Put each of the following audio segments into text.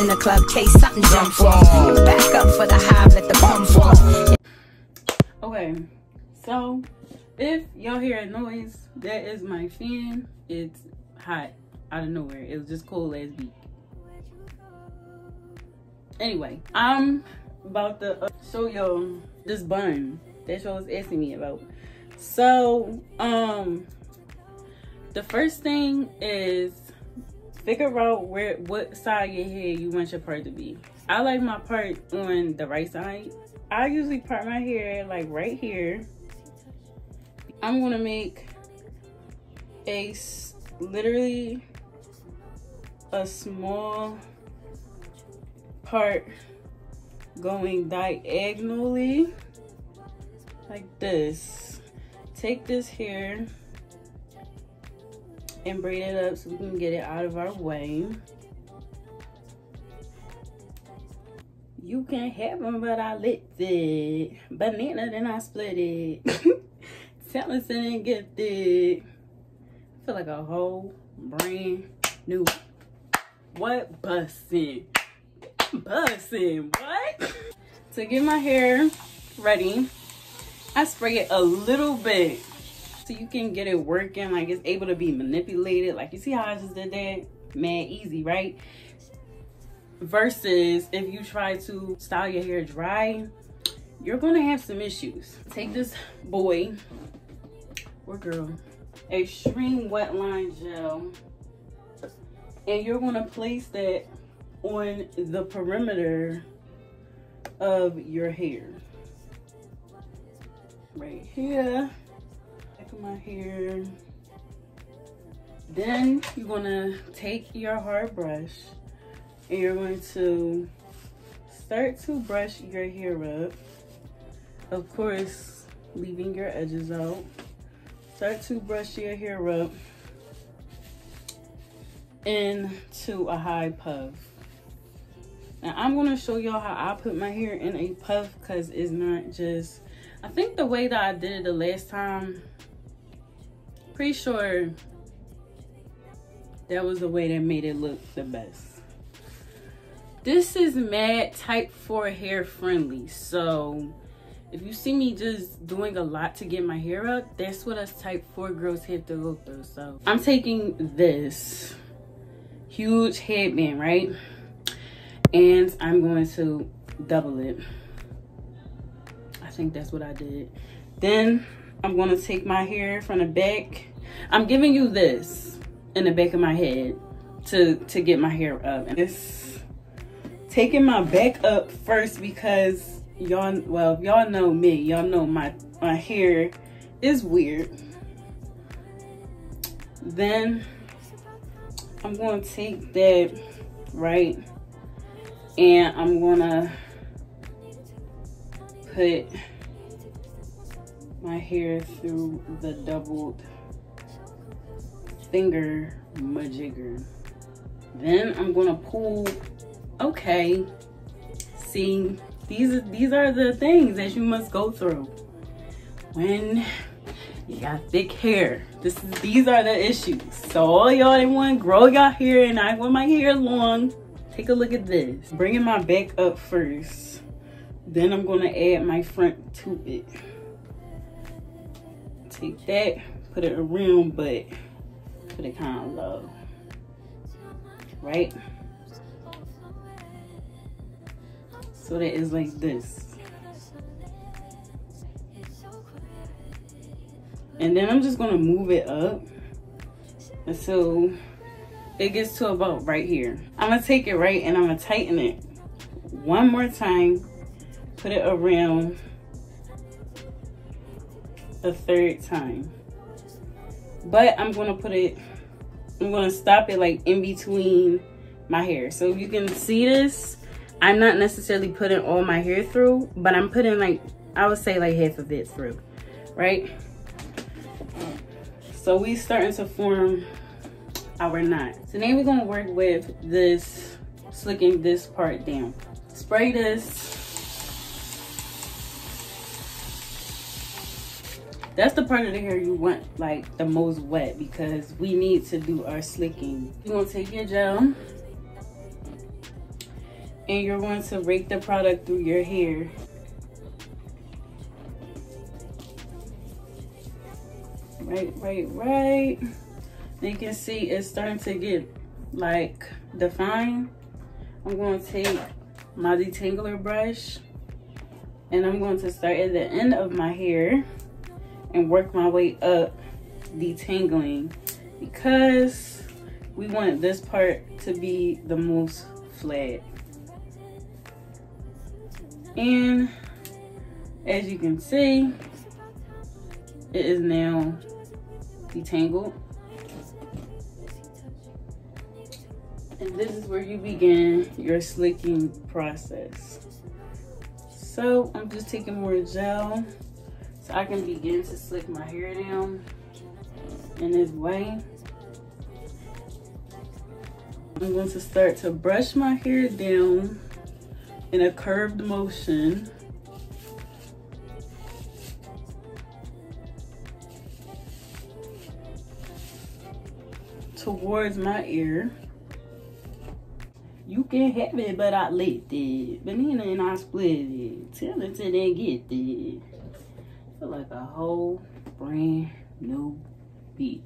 in the club, case something jump off. Back up for the hive, let the pump off. Okay, so if y'all hear a noise, that is my fan. It's hot out of nowhere. It was just cold last week. Anyway, I'm about to show y'all this bun that y'all was asking me about. So the first thing is figure out what side of your hair you want your part to be. I like my part on the right side. I usually part my hair like right here. I'm gonna make literally a small part going diagonally like this. Take this hair and braid it up so we can get it out of our way. You can have them, but I licked it. Banana, then I split it. Talented and gifted. I feel like a whole brand new. What bussin'? Bussin', what? To get my hair ready, I spray it a little bit so you can get it working, like it's able to be manipulated. Like you see how I just did that? Mad easy, right? Versus if you try to style your hair dry, you're gonna have some issues. Take this boy or girl, Extreme Wetline Gel, and you're gonna place that on the perimeter of your hair. Right here, back of my hair. Then you're gonna take your hard brush and you're going to start to brush your hair up. Of course, leaving your edges out. Start to brush your hair up into a high puff. Now I'm gonna show y'all how I put my hair in a puff because it's not just, I think the way that I did it the last time, pretty sure that was the way that made it look the best. This is mad type 4 hair friendly, so if you see me just doing a lot to get my hair up, that's what us type 4 girls have to go through. So I'm taking this huge headband, right? And I'm going to double it. I think that's what I did. Then I'm going to take my hair from the back. I'm giving you this in the back of my head to get my hair up. And it's taking my back up first because y'all, well, if y'all know me, y'all know my hair is weird. Then I'm going to take that, right, and I'm going to put my hair through the doubled finger majigger. Then I'm going to pull. Okay, see, these are the things that you must go through when you got thick hair. These are the issues. So all y'all that want to grow your hair and I want my hair long, take a look at this. Bringing my back up first, then I'm gonna add my front to it. Take that, put it around, but put it kind of low, right? So that is like this. And then I'm just gonna move it up until it gets to about right here. I'm gonna take it right and I'm gonna tighten it one more time, put it around a third time. But I'm gonna stop it like in between my hair. So you can see this, I'm not necessarily putting all my hair through, but I'm putting like, I would say like half of it through, right? So we starting to form our knot. So now we're gonna work with this, slicking this part down. Spray this. That's the part of the hair you want like the most wet because we need to do our slicking. You're gonna take your gel and you're going to rake the product through your hair. Right. You can see it's starting to get like defined. I'm going to take my detangler brush and I'm going to start at the end of my hair and work my way up detangling, because we want this part to be the most flat. And as you can see, it is now detangled. And this is where you begin your slicking process. So I'm just taking more gel so I can begin to slick my hair down in this way. I'm going to start to brush my hair down in a curved motion. Towards my ear. You can have it, but I licked it. Banana and I split it. Tell it till they get it. Feel like a whole brand new beat.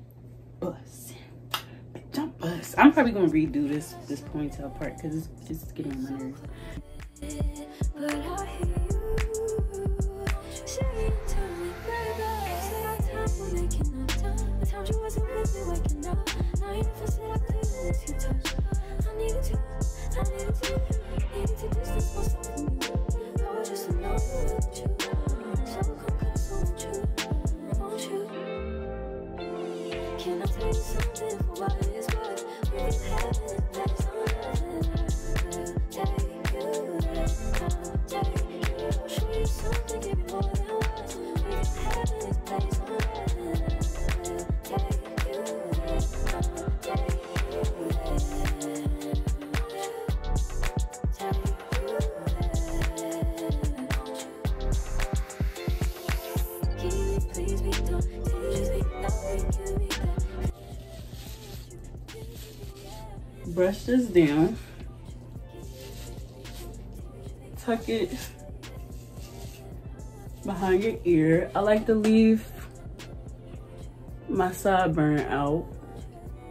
Bust. Bitch, I'm bust. I'm probably gonna redo this ponytail part because it's getting on my nerves. But I hear you saying to me, baby, say our time we're making up time. The time you wasn't with me waking up. Now you never said I couldn't let you touch. I needed to distance myself from you. I was just alone with you. So come close, won't you? Can I tell you something for what it is worth? We can have it, that's all I'll show you something, give you more than words. We can have it, that's all brush this down, tuck it behind your ear. I like to leave my sideburn out,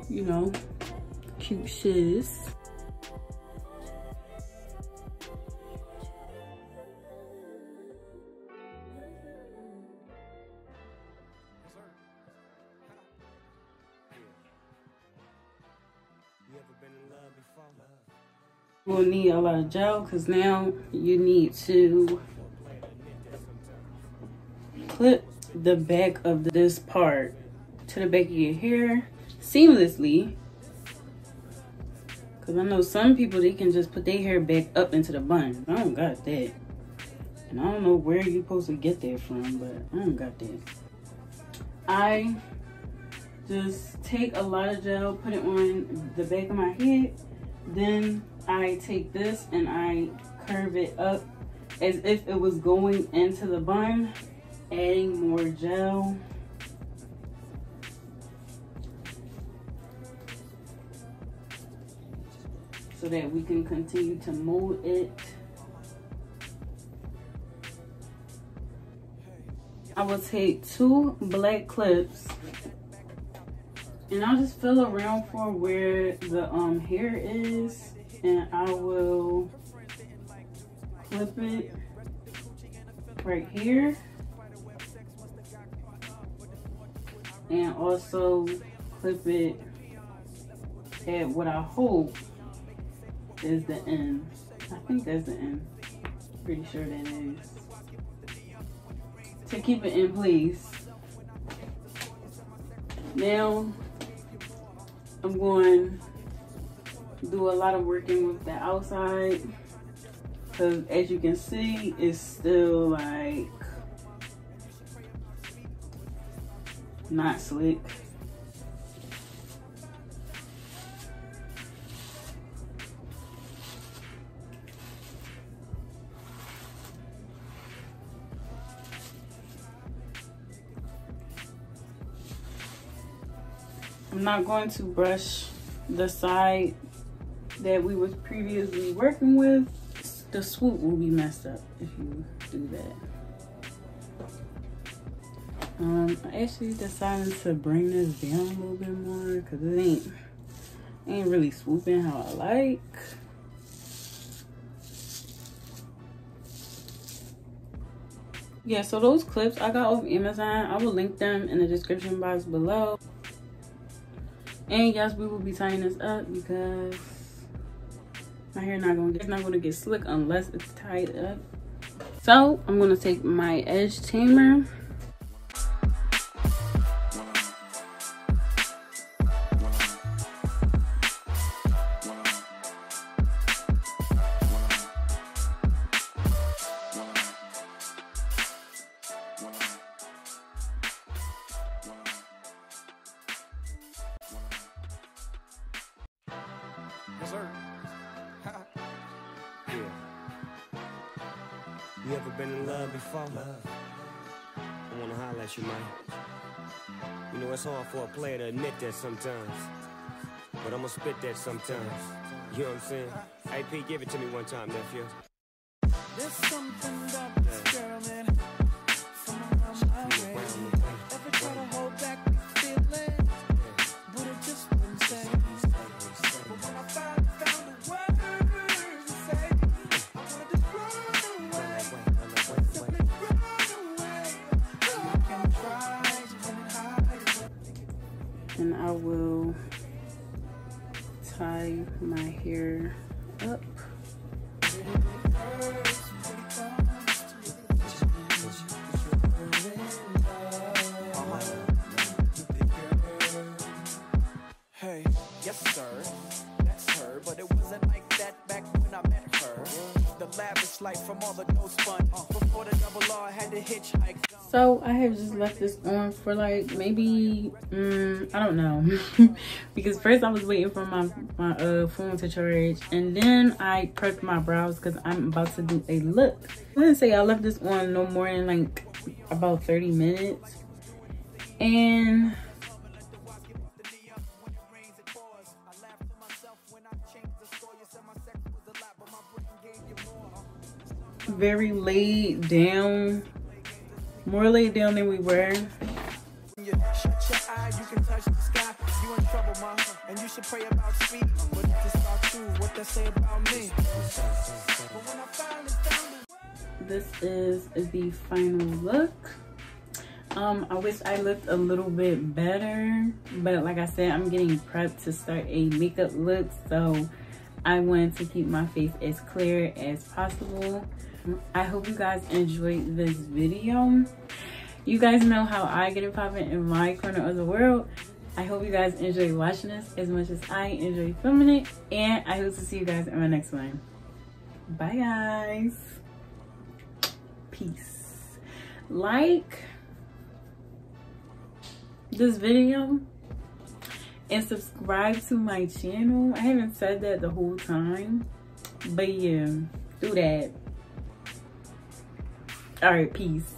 you know, cute shiz. We'll need a lot of gel because now you need to clip the back of this part to the back of your hair seamlessly, because I know some people, they can just put their hair back up into the bun. I don't got that, and I don't know where you're supposed to get that from, but I don't got that. I just take a lot of gel, put it on the back of my head, then I take this and I curve it up as if it was going into the bun, adding more gel. So that we can continue to mold it. I will take 2 black clips and I'll just feel around for where the hair is, and I will clip it right here and also clip it at what I hope is the end. I think that's the end. Pretty sure that is. To keep it in place. Now I'm going to do a lot of working with the outside, because as you can see, it's still like not slick. I'm not going to brush the side that we was previously working with. the swoop will be messed up if you do that. I actually decided to bring this down a little bit more because it ain't really swooping how I like. Yeah, so those clips I got off Amazon, I will link them in the description box below. And yes, we will be tying this up because my hair not gonna get slick unless it's tied up. So I'm gonna take my edge tamer. You ever been in love before? I wanna holler at you, man. You know, it's hard for a player to admit that sometimes, but I'm gonna spit that sometimes. You know what I'm saying? Hey, P, give it to me one time, nephew. There's something about this girl, man, from around my way. Ever try to hold back the feeling, but it just wouldn't say. But when I found the words to say, I wanted to run away. Simply run away. You can try to run and hide. And I will tie my hair up. Hey, yes sir, that's her, but it wasn't like that back when I met her. The lavish life from all the dough spun, before the double R had to hitchhike. So I have just left this on for like maybe I don't know because first I was waiting for my phone to charge, and then I prepped my brows because I'm about to do a look. I didn't say I left this on no more than like about 30 minutes, and very laid down, more laid down than we were. Shut your eye, you can touch the sky. You in trouble, ma, and you should pray about speed. But if this about you, what they say about me? But when I finally found it, This is the final look. I wish I looked a little bit better, but like I said, I'm getting prepped to start a makeup look, so I wanted to keep my face as clear as possible. I hope you guys enjoyed this video. You guys know how I get it popping in my corner of the world. I hope you guys enjoy watching this as much as I enjoy filming it, and I hope to see you guys in my next one. Bye guys. Peace. Like this video and subscribe to my channel. I haven't said that the whole time, but yeah, do that. All right, peace.